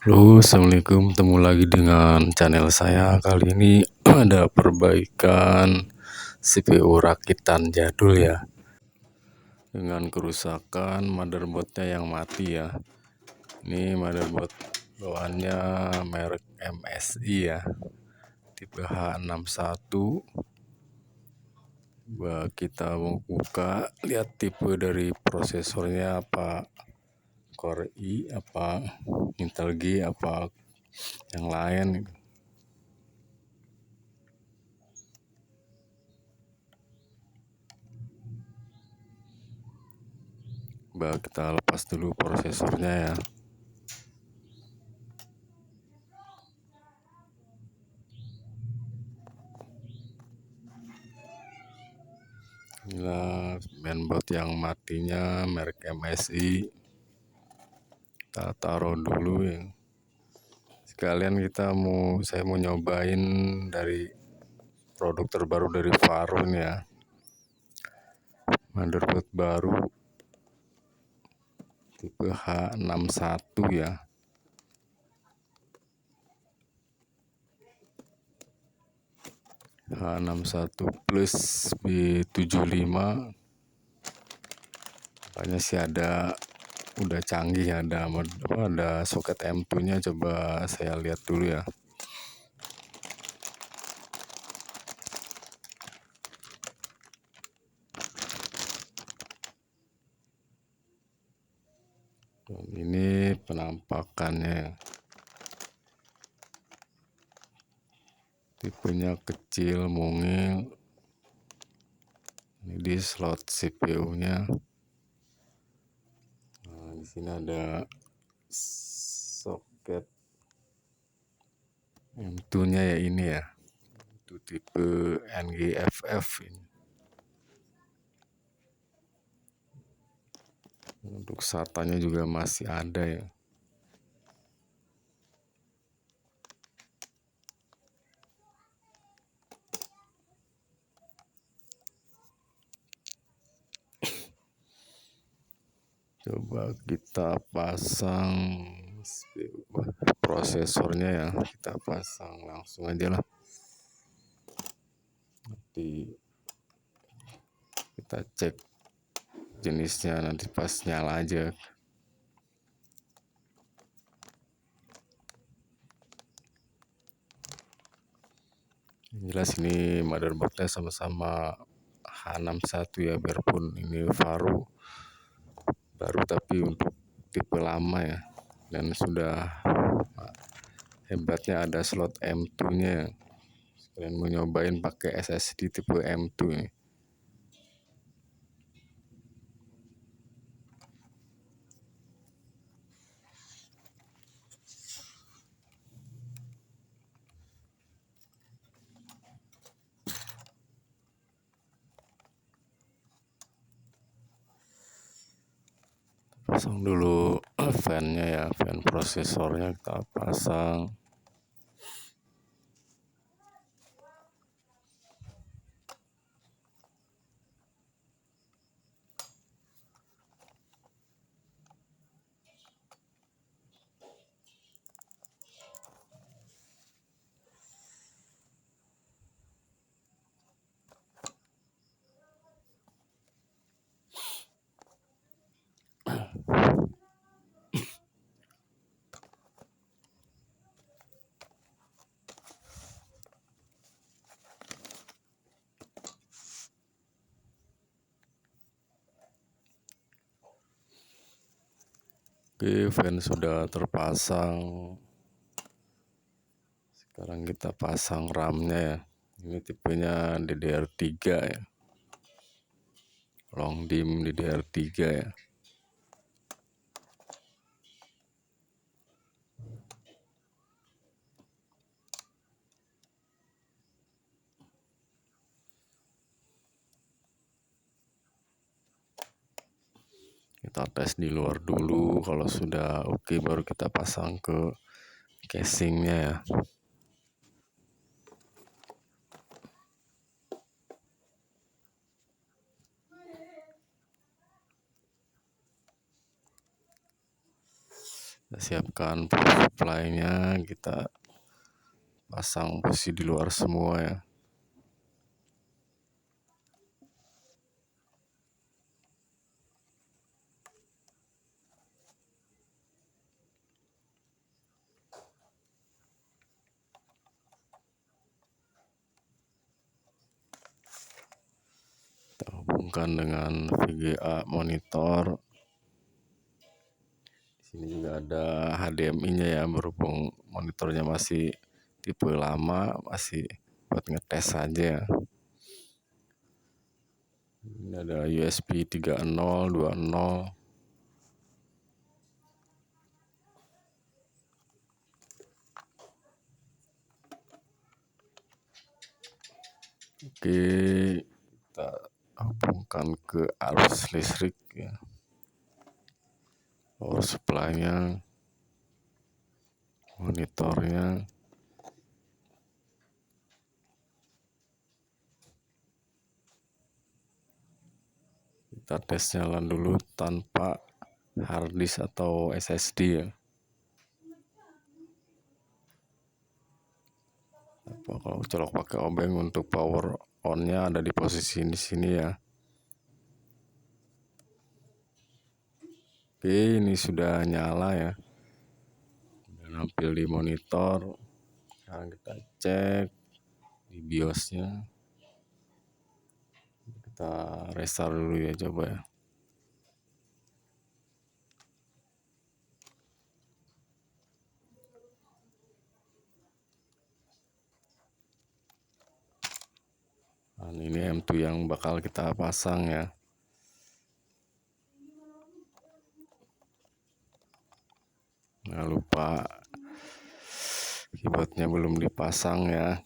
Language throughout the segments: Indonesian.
Halo, assalamualaikum. Ketemu lagi dengan channel saya. Kali ini ada perbaikan CPU rakitan jadul ya, dengan kerusakan motherboardnya yang mati ya. Ini motherboard bawaannya merek MSI ya, tipe H61. Kita mau buka, lihat tipe dari prosesornya, apa Core i, apa Intel G, apa yang lain. Kita lepas dulu prosesornya ya. Inilah mainboard yang matinya merek MSI. Kita taruh dulu ya. Sekalian saya mau nyobain dari produk terbaru dari Faron ya. Motherboard baru tipe H61 ya. H61 plus B75. Makanya sih udah canggih, ada soket M2-nya. Coba saya lihat dulu ya. Ini penampakannya, tipenya kecil, mungil. Ini di slot CPU-nya. Nah, di sini ada soket M2-nya ya, ini ya. Itu tipe NGFF ini. Untuk SATA-nya juga masih ada ya. Coba kita pasang prosesornya ya. Kita pasang langsung aja lah. Nanti kita cek jenisnya nanti pas nyala aja. Jelas ini motherboardnya sama-sama H61 ya, biarpun ini baru tapi untuk tipe lama ya. Dan sudah hebatnya ada slot M2-nya. Kalian mau nyobain pakai SSD tipe M2 nih. Pasang dulu fan-nya ya, fan prosesornya kita pasang. Oke, fan sudah terpasang. Sekarang kita pasang RAM-nya ya. Ini tipenya DDR3 ya. Long DIMM DDR3 ya. Kita tes di luar dulu. Kalau sudah oke, baru kita pasang ke casingnya ya. Kita siapkan power supply-nya, kita pasang posisi di luar semua ya. Kita hubungkan dengan VGA monitor. Di sini juga ada HDMI-nya ya, berhubung monitornya masih tipe lama, masih buat ngetes saja. Ini ada USB 3.0, 2.0. Oke, kita hubungkan ke arus listrik ya. Power supply-nya, monitornya. Kita tes jalan dulu tanpa harddisk atau SSD ya. Kalau colok pakai obeng untuk power on-nya ada di posisi di sini ya. Oke, ini sudah nyala ya. Sudah nampil di monitor. Sekarang kita cek di BIOS-nya. Kita restart dulu ya, coba ya. Nah, ini M2 yang bakal kita pasang ya. Nggak lupa keyboardnya belum dipasang ya.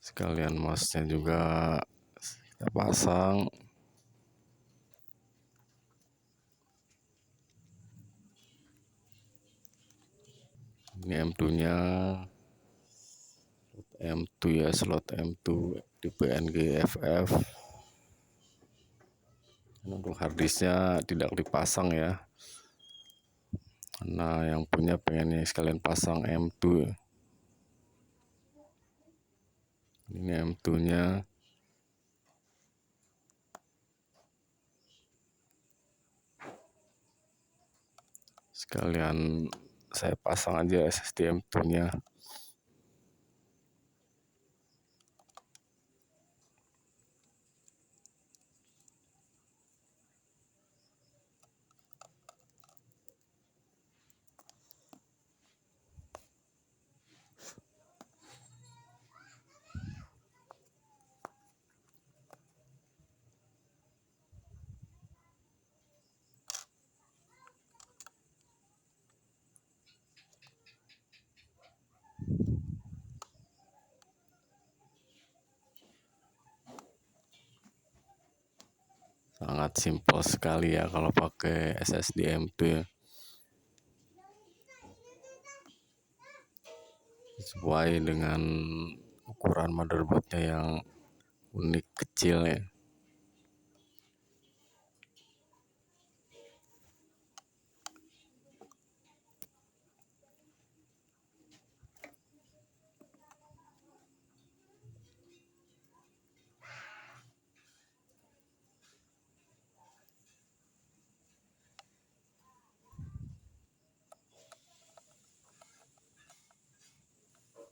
Sekalian mouse-nya juga kita pasang. Ini M2-nya. M2 ya, slot M2 tipe NGFF. Untuk harddisknya tidak dipasang ya, karena yang punya pengennya sekalian pasang M2. Ini M2-nya. Sekalian saya pasang aja SSD M2-nya. Sangat simpel sekali ya kalau pakai SSD M2 ya. Sesuai dengan ukuran motherboardnya yang unik kecil ya.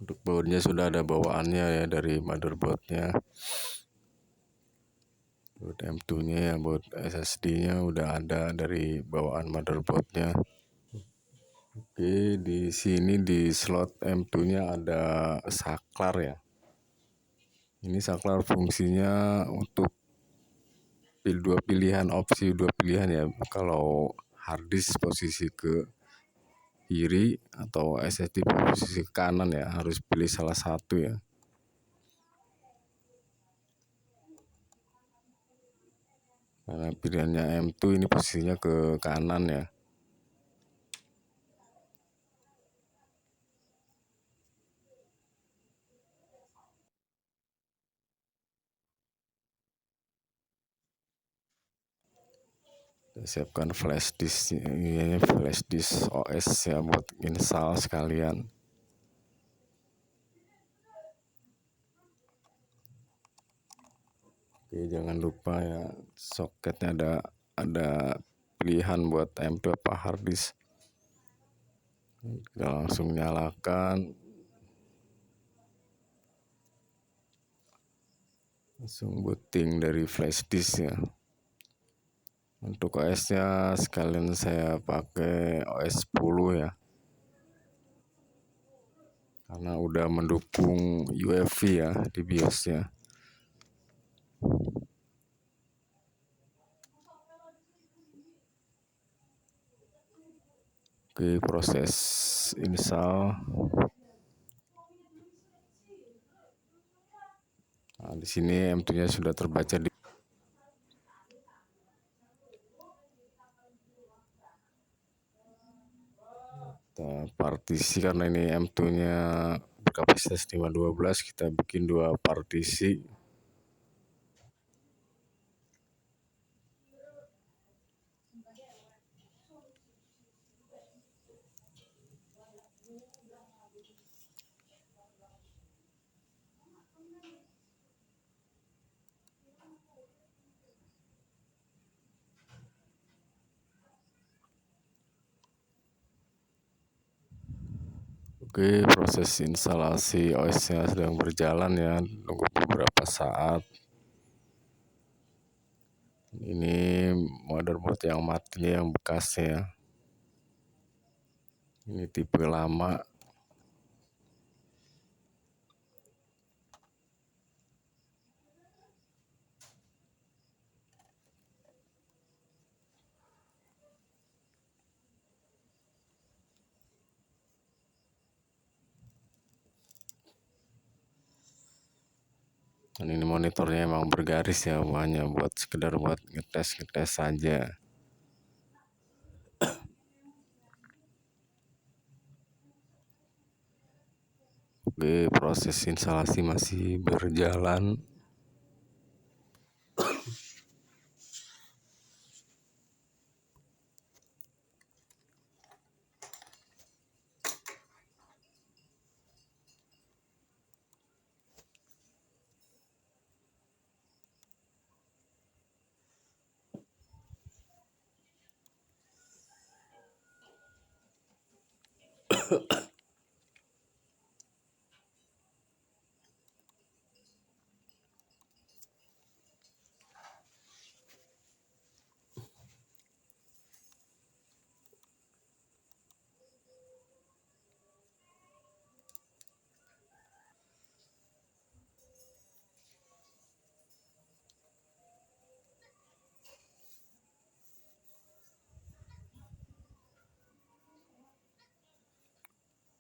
Untuk bautnya sudah ada bawaannya ya dari motherboardnya. Buat M2-nya ya, buat SSD-nya udah ada dari bawaan motherboardnya. Oke, di sini di slot M2-nya ada saklar ya. Ini saklar fungsinya untuk opsi dua pilihan ya. Kalau harddisk posisi ke kiri atau SSD posisi ke kanan ya, harus pilih salah satu ya. Karena pilihannya M2 ini posisinya ke kanan ya. Kita siapkan flash disk, ini flash disk OS ya buat install sekalian. Oke, jangan lupa ya soketnya ada pilihan buat M.2 apa hard disk. Kita langsung nyalakan, langsung booting dari flash disk ya. Untuk OS-nya sekalian saya pakai OS 10 ya, karena udah mendukung UEFI ya di BIOS-nya. Oke, proses install. Nah, di sini M2-nya sudah terbaca di partisi, karena ini M2-nya berkapasitas 512, kita bikin 2 partisi. Oke, proses instalasi OS-nya sedang berjalan ya, tunggu beberapa saat. Ini motherboard yang mati, yang bekas ya. Ini tipe lama. Dan ini monitornya emang bergaris ya, hanya buat sekedar buat ngetes saja. Oke, proses instalasi masih berjalan.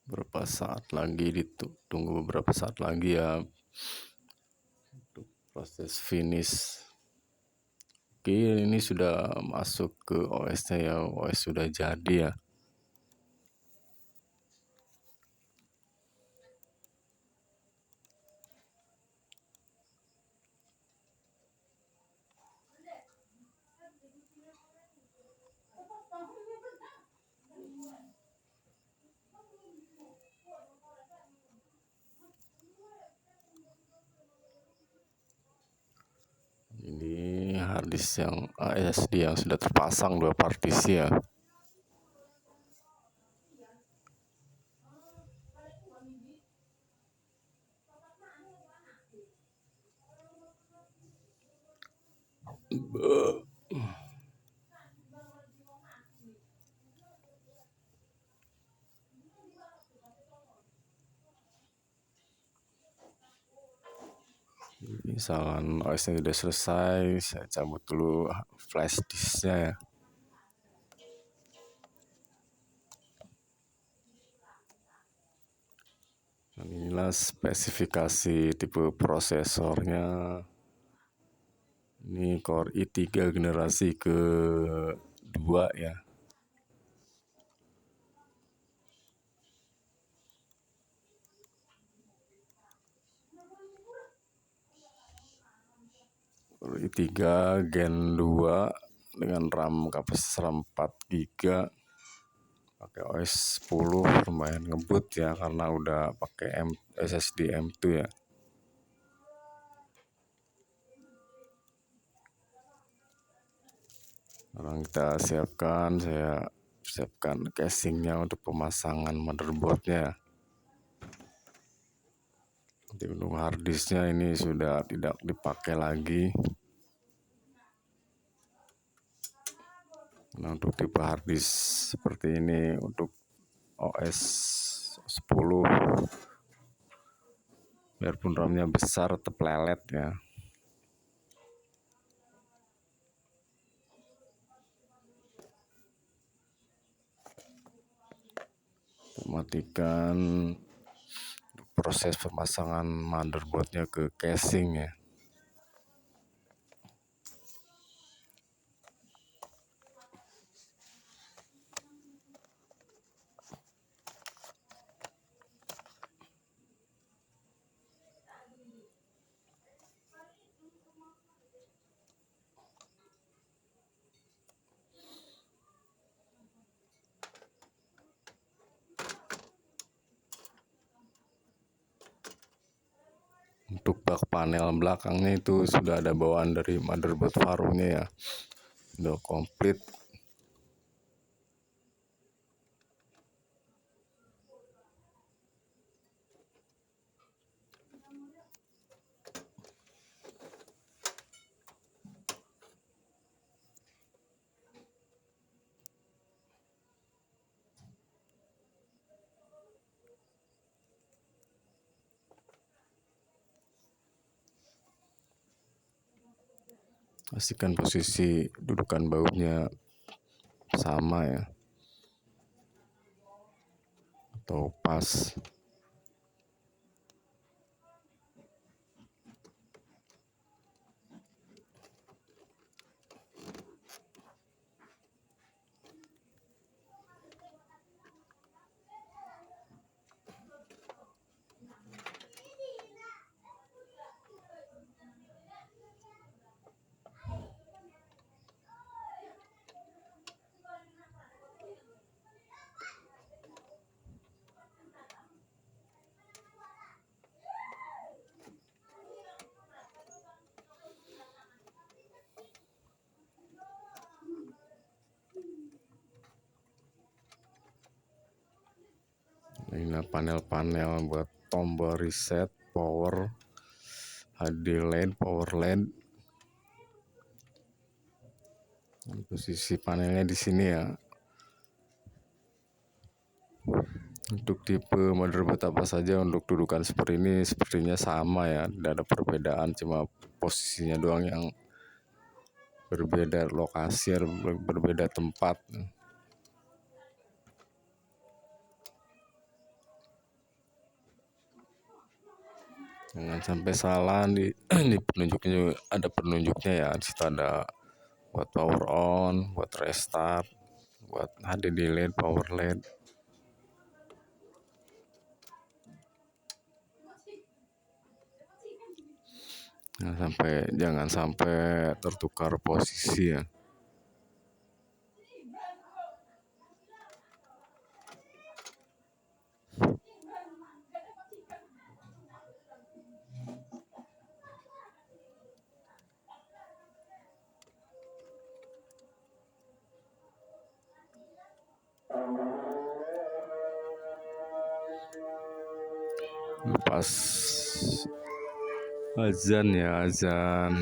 Beberapa saat lagi, ditunggu beberapa saat lagi ya untuk proses finish. Oke, ini sudah masuk ke OS-nya ya, OS sudah jadi ya. Ini harddisk yang SSD yang sudah terpasang 2 partisi ya. Misalkan OS-nya sudah selesai, saya cabut dulu flash disknya ya. Dan inilah spesifikasi tipe prosesornya. Ini Core i3 generasi ke-2 ya. Core i3 Gen 2 dengan RAM kapasitas RAM 4 GB, pakai OS 10 lumayan ngebut ya karena udah pakai SSD M2 ya. Sekarang kita saya siapkan casingnya untuk pemasangan motherboardnya. Untuk harddisknya ini sudah tidak dipakai lagi. Nah, untuk tipe harddisk seperti ini untuk OS 10, biarpun RAM-nya besar tetap lelet ya. Matikan proses pemasangan motherboardnya ke casing ya. Untuk bak panel belakangnya itu sudah ada bawaan dari motherboard Varunya ya, udah komplit. Pastikan posisi dudukan bautnya sama ya, atau pas. Ini panel-panel buat tombol reset, power, HD LED, power LED. Posisi panelnya di sini ya. Untuk tipe motherboard apa saja untuk dudukan seperti ini sepertinya sama ya, tidak ada perbedaan, cuma posisinya doang yang berbeda lokasi, berbeda tempat. Jangan sampai salah di penunjuknya, ada penunjuknya ya. Di situ ada buat power on, buat restart, buat HDD LED, power LED. Jangan sampai tertukar posisi ya. Lepas azan ya, azan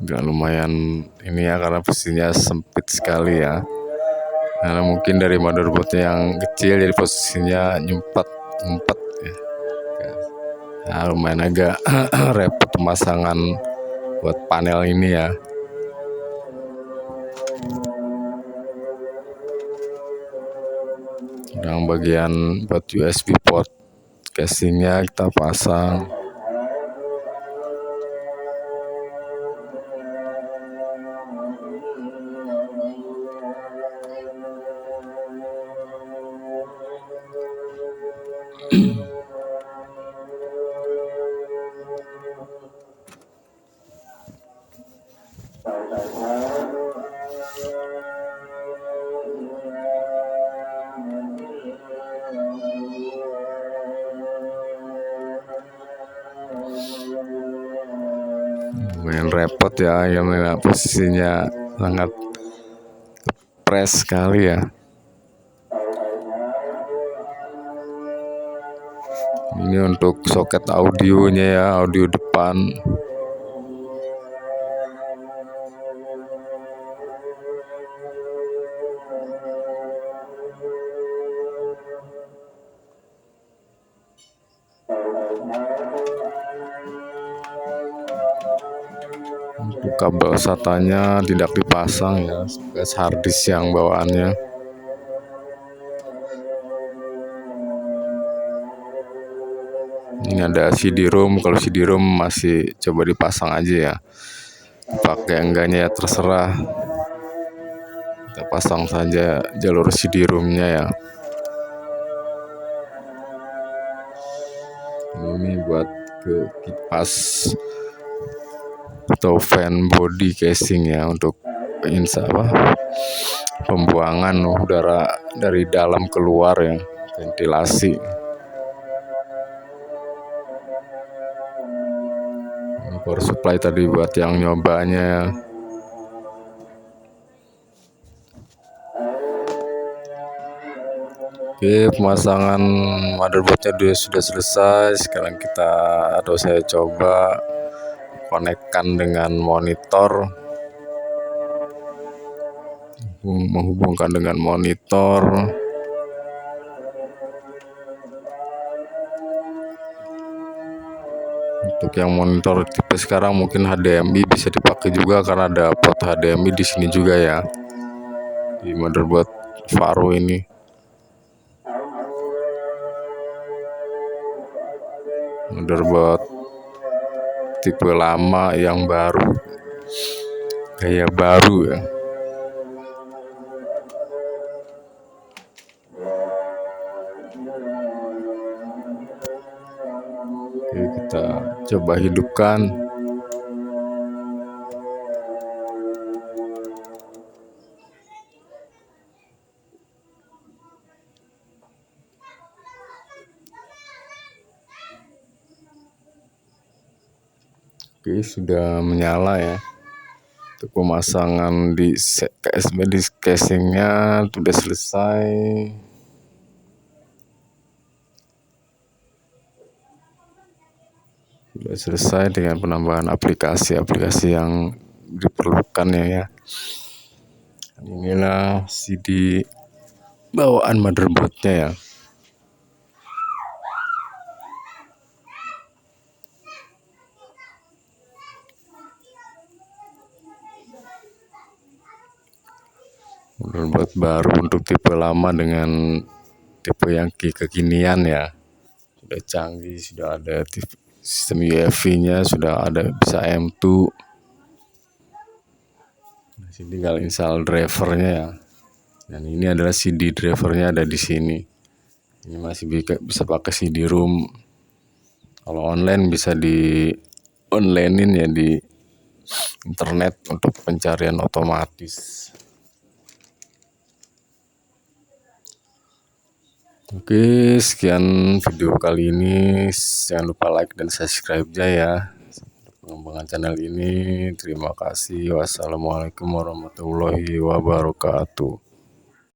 nggak lumayan ini ya, karena posisinya sempit sekali ya, karena mungkin dari motherboardnya yang kecil jadi posisinya nyempet ya. Nah, lumayan agak repot pemasangan buat panel ini ya. Yang bagian buat USB port casingnya kita pasang. repot ya, yang posisinya sangat press sekali ya. Ini untuk soket audionya ya, audio depan. Untuk kabel SATA-nya tidak dipasang ya, sebagai harddisk yang bawaannya. Ini ada CD-ROM, kalau CD-ROM masih coba dipasang aja ya. Pakai enggaknya ya terserah. Kita pasang saja jalur CD-ROM-nya ya. Ini buat ke kipas atau fan body casing ya, untuk pembuangan udara dari dalam keluar ya, ventilasi. Ini power supply tadi buat yang nyobanya ya. Oke, pemasangan motherboardnya sudah selesai. Sekarang saya coba konekkan dengan monitor, menghubungkan dengan monitor. Untuk yang monitor tipe sekarang mungkin HDMI bisa dipakai juga, karena ada port HDMI di sini juga ya, di motherboard Varo ini. Motherboard tipe lama yang baru, gaya baru ya. Oke, kita coba hidupkan. Oke, sudah menyala ya. Untuk pemasangan di casingnya sudah selesai. Sudah selesai dengan penambahan aplikasi-aplikasi yang diperlukan ya. Inilah CD bawaan motherboardnya ya. Motherboard baru untuk tipe lama dengan tipe yang kekinian ya. Sudah canggih, sudah ada sistem UEFI-nya, sudah ada bisa M2. Sini tinggal install drivernya ya. Dan ini adalah CD drivernya, ada di sini. Ini masih bisa pakai CD-ROM. Kalau online bisa di onlinein ya di internet untuk pencarian otomatis. Oke, sekian video kali ini. Jangan lupa like dan subscribe-nya ya. Pengembangan channel ini. Terima kasih. Wassalamualaikum warahmatullahi wabarakatuh.